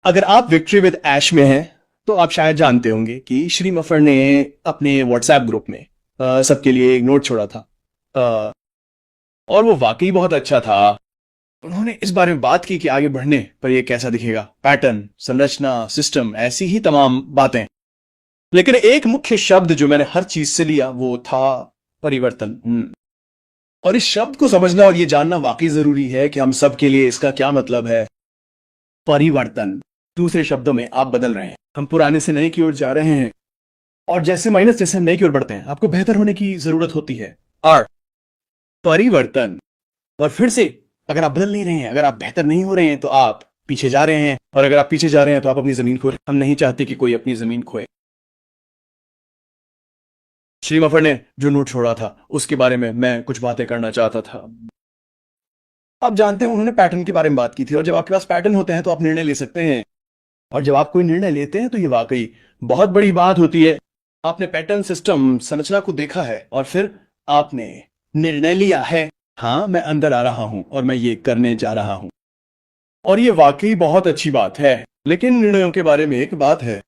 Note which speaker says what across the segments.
Speaker 1: अगर आप victory with ऐश में हैं तो आप शायद जानते होंगे कि श्री मफर ने अपने व्हाट्सएप ग्रुप में सबके लिए एक नोट छोड़ा था। अ, और वो वाकई बहुत अच्छा था। उन्होंने इस बारे में बात की कि आगे बढ़ने पर ये कैसा दिखेगा, पैटर्न, संरचना, सिस्टम, ऐसी ही तमाम बातें। लेकिन एक मुख्य शब्द जो मैंने हर चीज से लिया वो था परिवर्तन। और इस शब्द को समझना और ये जानना वाकई जरूरी है कि हम सब के लिए इसका क्या मतलब है। परिवर्तन, दूसरे शब्दों में आप बदल रहे हैं, हम पुराने से नए की ओर जा रहे हैं। और जैसे माइनस जैसे हम नए की ओर बढ़ते हैं आपको बेहतर होने की जरूरत होती है। और परिवर्तन, और फिर से अगर आप बदल नहीं रहे हैं, अगर आप बेहतर नहीं हो रहे हैं तो आप पीछे जा रहे हैं, और अगर आप पीछे जा रहे हैं तो आप अपनी जमीन खो रहे हैं। हम नहीं चाहते कि कोई अपनी जमीन खोए। श्री मफर ने जो नोट छोड़ा था उसके बारे में मैं कुछ बातें करना चाहता था। आप जानते हैं उन्होंने पैटर्न के बारे में बात की थी, और जब आपके पास पैटर्न होते हैं तो आप निर्णय ले सकते हैं। और जब आप कोई निर्णय लेते हैं तो ये वाकई बहुत बड़ी बात होती है। आपने पैटर्न, सिस्टम, संरचना को देखा है और फिर आपने निर्णय लिया है, हाँ मैं अंदर आ रहा हूं और मैं ये करने जा रहा हूं। और ये वाकई बहुत अच्छी बात है। लेकिन निर्णयों के बारे में एक बात है,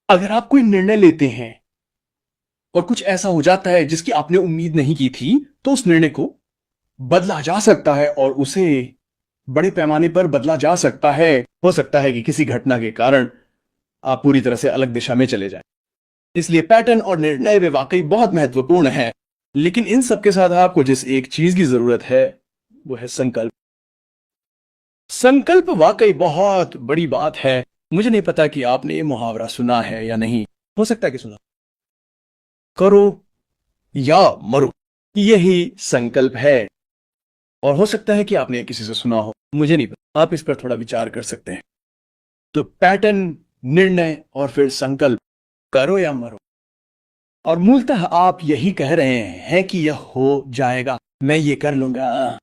Speaker 1: अगर आप कोई निर्णय लेते हैं और कुछ ऐसा हो जाता है जिसकी आपने उम्मीद नहीं की थी, तो उस निर्णय को बदला जा सकता है और उसे बड़े पैमाने पर बदला जा सकता है। हो सकता है कि किसी घटना के कारण आप पूरी तरह से अलग दिशा में चले जाएं। इसलिए पैटर्न और निर्णय वे वाकई बहुत महत्वपूर्ण है। लेकिन इन सब के साथ आपको जिस एक चीज की जरूरत है वो है संकल्प। संकल्प वाकई बहुत बड़ी बात है। मुझे नहीं पता कि आपने ये मुहावरा सुना है या नहीं, हो सकता है कि सुना। करो या मरो, यही संकल्प है। और हो सकता है कि आपने किसी से सुना हो, मुझे नहीं पता। आप इस पर थोड़ा विचार कर सकते हैं। तो पैटर्न, निर्णय और फिर संकल्प, करो या मरो। और मूलतः आप यही कह रहे हैं कि यह हो जाएगा, मैं ये कर लूंगा,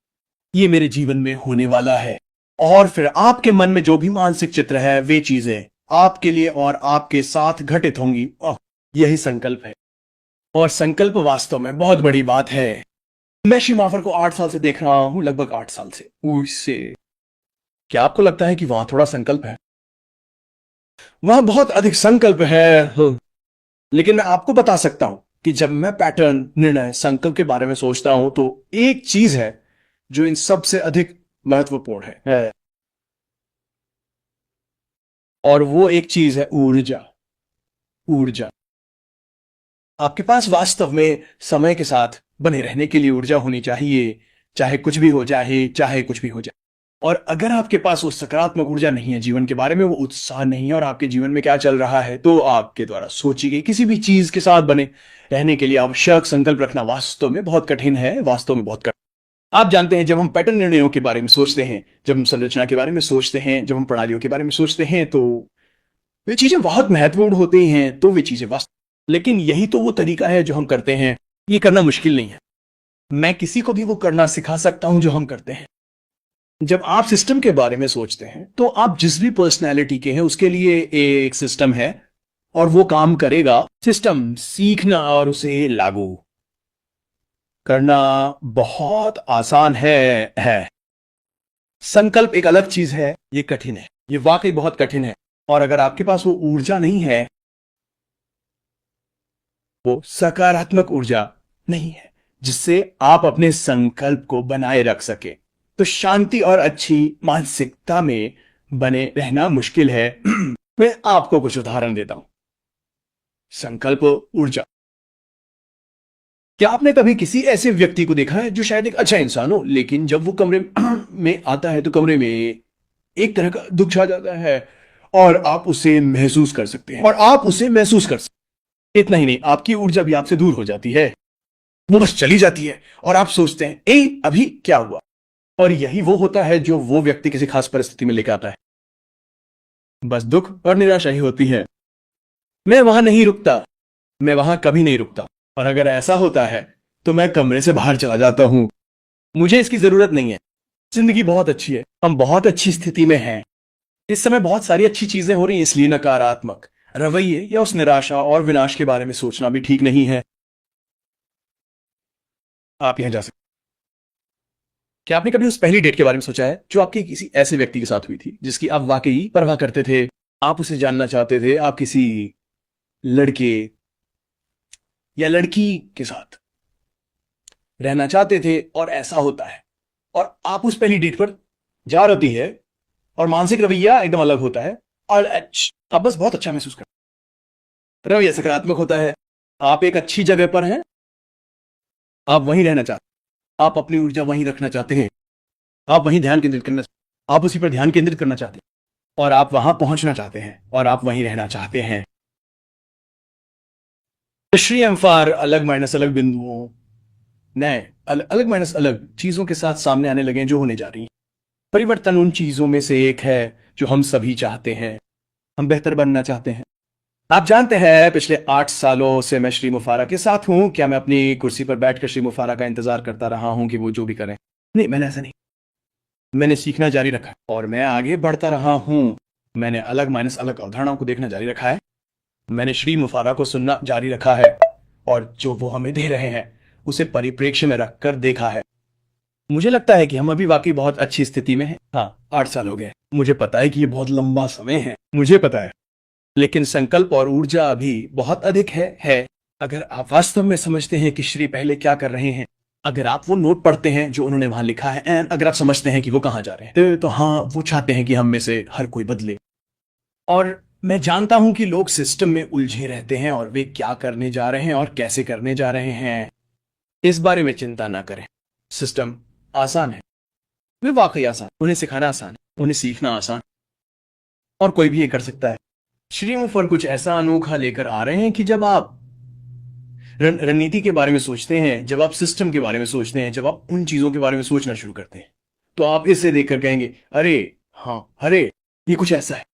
Speaker 1: ये मेरे जीवन में होने वाला है। और फिर आपके मन में जो भी मानसिक चित्र है वे चीजें आपके लिए और आपके साथ घटित होंगी। यही संकल्प है। और संकल्प वास्तव में बहुत बड़ी बात है। मैं श्री माफर को 8 साल से देख रहा हूं, लगभग 8 साल से। उससे क्या आपको लगता है कि वहां थोड़ा संकल्प है? वहां बहुत अधिक संकल्प है। लेकिन मैं आपको बता सकता हूं कि जब मैं पैटर्न, निर्णय, संकल्प के बारे में सोचता हूं तो एक चीज है जो इन सबसे अधिक महत्वपूर्ण है। और वो एक चीज है ऊर्जा। ऊर्जा, आपके पास वास्तव में समय के साथ बने रहने के लिए ऊर्जा होनी चाहिए, चाहे कुछ भी हो जाए, चाहे कुछ भी हो जाए। और अगर आपके पास वो सकारात्मक ऊर्जा नहीं है, जीवन के बारे में वो उत्साह नहीं है, और आपके जीवन में क्या चल रहा है, तो आपके द्वारा सोची गई किसी भी चीज के साथ बने रहने के लिए आवश्यक संकल्प रखना वास्तव में बहुत कठिन है। वास्तव में बहुत कठिन। आप जानते हैं जब हम पैटर्न, निर्णयों के बारे में सोचते हैं, जब हम संरचना के बारे में सोचते हैं, जब हम प्रणालियों के बारे में सोचते हैं, तो वे चीजें बहुत महत्वपूर्ण होती हैं। तो वे चीजें वास्तव, लेकिन यही तो वो तरीका है जो हम करते हैं। ये करना मुश्किल नहीं है। मैं किसी को भी वो करना सिखा सकता हूं जो हम करते हैं। जब आप सिस्टम के बारे में सोचते हैं तो आप जिस भी पर्सनैलिटी के हैं उसके लिए एक सिस्टम है और वो काम करेगा। सिस्टम सीखना और उसे लागू करना बहुत आसान है। संकल्प एक अलग चीज है, ये कठिन है, ये वाकई बहुत कठिन है। और अगर आपके पास वो ऊर्जा नहीं है, वो सकारात्मक ऊर्जा नहीं है जिससे आप अपने संकल्प को बनाए रख सके, तो शांति और अच्छी मानसिकता में बने रहना मुश्किल है। मैं आपको कुछ उदाहरण देता हूं। संकल्प, ऊर्जा। क्या आपने कभी किसी ऐसे व्यक्ति को देखा है जो शायद एक अच्छा इंसान हो, लेकिन जब वो कमरे में आता है तो कमरे में एक तरह का दुख छा जाता है, और आप उसे महसूस कर सकते हैं, और आप उसे महसूस कर सकते हैं। इतना ही नहीं, आपकी ऊर्जा भी आपसे दूर हो जाती है, वो बस चली जाती है, और आप सोचते हैं ए अभी क्या हुआ। और यही वो होता है जो वो व्यक्ति किसी खास परिस्थिति में लेकर आता है। बस दुख और निराशा ही होती है। मैं वहां नहीं रुकता, मैं वहां कभी नहीं रुकता। और अगर ऐसा होता है तो मैं कमरे से बाहर चला जाता हूं। मुझे इसकी जरूरत नहीं है। जिंदगी बहुत अच्छी है, हम बहुत अच्छी स्थिति में हैं। इस समय बहुत सारी अच्छी चीजें हो रही हैं, इसलिए नकारात्मक रवैये या उस निराशा और विनाश के बारे में सोचना भी ठीक नहीं है। आप यहां जा सकते क्या आपने कभी उस पहली डेट के बारे में सोचा है जो आपके किसी ऐसे व्यक्ति के साथ हुई थी जिसकी आप वाकई परवाह करते थे, आप उसे जानना चाहते थे, आप किसी लड़के या लड़की के साथ रहना चाहते थे और ऐसा होता है और आप उस पहली डेट पर जा रही है और मानसिक रवैया एकदम अलग होता है और आप बस बहुत अच्छा महसूस करते, रवैया सकारात्मक होता है, आप एक अच्छी जगह पर हैं, आप वहीं रहना चाहते, आप अपनी ऊर्जा वहीं रखना चाहते हैं, आप वहीं ध्यान केंद्रित करना, आप उसी पर ध्यान केंद्रित करना चाहते हैं और आप वहां पहुंचना चाहते हैं और आप वहीं रहना चाहते हैं। श्री एम्फार अलग माइनस अलग बिंदुओं, नए अलग माइनस अलग चीजों के साथ सामने आने लगे जो होने जा रही हैं। परिवर्तन उन चीजों में से एक है जो हम सभी चाहते हैं, हम बेहतर बनना चाहते हैं। आप जानते हैं पिछले 8 सालों से मैं श्री मुफारा के साथ हूं। क्या मैं अपनी कुर्सी पर बैठकर श्री मुफारा का इंतजार करता रहा हूं कि वो जो भी करें? नहीं, मैंने ऐसा नहीं। मैंने सीखना जारी रखा और मैं आगे बढ़ता रहा हूं। मैंने अलग माइनस अलग अवधारणाओं को देखना जारी रखा है, मैंने श्री मुफारा को सुनना जारी रखा है और जो वो हमें दे रहे हैं उसे परिप्रेक्ष्य में रखकर देखा है। मुझे लगता है कि हम अभी वाकई बहुत अच्छी स्थिति में हैं। हाँ, 8 साल हो गए, मुझे पता है कि ये बहुत लंबा समय है, मुझे पता है, लेकिन संकल्प और ऊर्जा अभी बहुत अधिक है। अगर आप वास्तव में समझते हैं कि श्री पहले क्या कर रहे हैं, अगर आप वो नोट पढ़ते हैं जो उन्होंने वहां लिखा है, एंड अगर आप समझते हैं कि वो कहां जा रहे हैं, तो हाँ, वो चाहते हैं कि हम में से हर कोई बदले। और मैं जानता हूं कि लोग सिस्टम में उलझे रहते हैं और वे क्या करने जा रहे हैं और कैसे करने जा रहे हैं, इस बारे में चिंता ना करें। सिस्टम आसान है, वे वाकई आसान, उन्हें सिखाना आसान है, उन्हें सीखना आसान, और कोई भी ये कर सकता है। श्री मुफर कुछ ऐसा अनोखा लेकर आ रहे हैं कि जब आप रणनीति के बारे में सोचते हैं, जब आप सिस्टम के बारे में सोचते हैं, जब आप उन चीजों के बारे में सोचना शुरू करते हैं, तो आप इसे देखकर कहेंगे, अरे हाँ, अरे ये कुछ ऐसा है,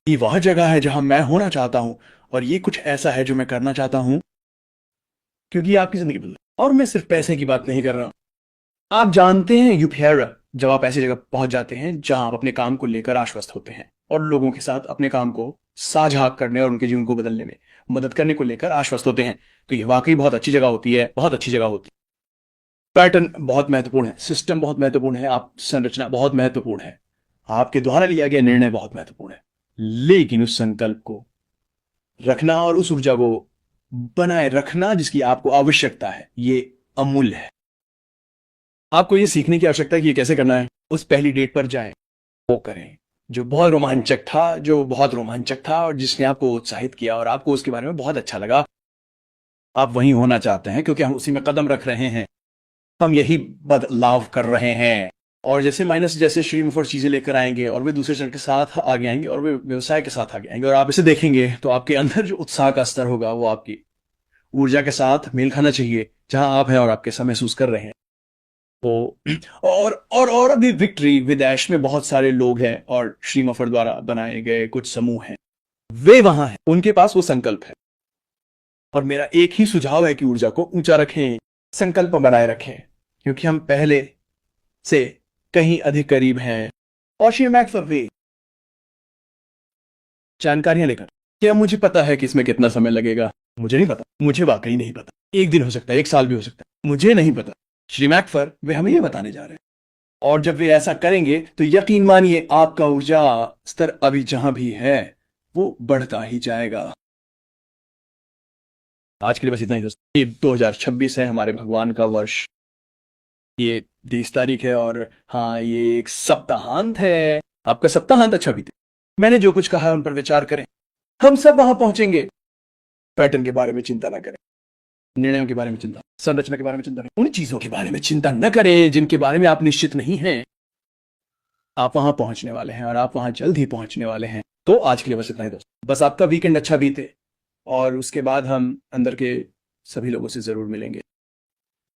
Speaker 1: ये वह जगह है जहां मैं होना चाहता हूं और ये कुछ ऐसा है जो मैं करना चाहता हूं, क्योंकि आपकी जिंदगी बदल। और मैं सिर्फ पैसे की बात नहीं कर रहा हूं। आप जानते हैं यूफेरा, जब आप ऐसी जगह पहुंच जाते हैं जहां आप अपने काम को लेकर आश्वस्त होते हैं और लोगों के साथ अपने काम को साझा करने और उनके जीवन को बदलने में मदद करने को लेकर आश्वस्त होते हैं, तो ये वाकई बहुत अच्छी जगह होती है, बहुत अच्छी जगह होती है। पैटर्न बहुत महत्वपूर्ण है, सिस्टम बहुत महत्वपूर्ण है, आप संरचना बहुत महत्वपूर्ण है, आपके द्वारा लिया गया निर्णय बहुत महत्वपूर्ण है, लेकिन उस संकल्प को रखना और उस ऊर्जा को बनाए रखना जिसकी आपको आवश्यकता है, ये अमूल्य है। आपको ये सीखने की आवश्यकता है कि ये कैसे करना है। उस पहली डेट पर जाएं, वो करें जो बहुत रोमांचक था और जिसने आपको उत्साहित किया और आपको उसके बारे में बहुत अच्छा लगा। आप वहीं होना चाहते हैं क्योंकि हम उसी में कदम रख रहे हैं, हम यही बदलाव कर रहे हैं। और जैसे श्री मुफर चीजें लेकर आएंगे और वे दूसरे चरण के साथ आगे आएंगे और वे व्यवसाय के साथ आगे आएंगे और आप इसे देखेंगे, तो आपके अंदर जो उत्साह का स्तर होगा वो आपकी ऊर्जा के साथ मेल खाना चाहिए जहां आप हैं और आप कैसा महसूस कर रहे हैं। तो और अभी विक्ट्री विद ऐश में बहुत सारे लोग हैं और श्री मुफर द्वारा बनाए गए कुछ समूह हैं, वे वहां हैं, उनके पास वो संकल्प है। और मेरा एक ही सुझाव है कि ऊर्जा को ऊंचा रखें, संकल्प बनाए रखें, क्योंकि हम पहले से कहीं अधिक करीब हैं। और श्री मैक्सवे जानकारियां लेकर, क्या मुझे पता है कि इसमें कितना समय लगेगा? मुझे नहीं पता, मुझे वाकई नहीं पता। 1 दिन हो सकता है, 1 साल भी हो सकता है, मुझे नहीं पता। श्री मैकफर वे हमें ये बताने जा रहे हैं, और जब वे ऐसा करेंगे तो यकीन मानिए आपका ऊर्जा स्तर अभी जहां भी है वो बढ़ता ही जाएगा। आज के लिए बस इतना ही दोस्तों। ये 2026 है, हमारे भगवान का वर्ष, ये 30 तारीख है और हाँ, ये एक सप्ताहांत है। आपका सप्ताहांत अच्छा बीते। मैंने जो कुछ कहा उन पर विचार करें, हम सब वहां पहुंचेंगे। पैटर्न के बारे में चिंता ना करें, निर्णयों के बारे में चिंता, संरचना के बारे में चिंता नहीं, उन चीजों के बारे में चिंता न करें जिनके बारे में आप निश्चित नहीं हैं। आप वहां पहुंचने वाले हैं और आप वहां जल्द ही पहुंचने वाले हैं। तो आज के लिए बस इतना ही दोस्तों। बस आपका वीकेंड अच्छा बीते और उसके बाद हम अंदर के सभी लोगों से जरूर मिलेंगे।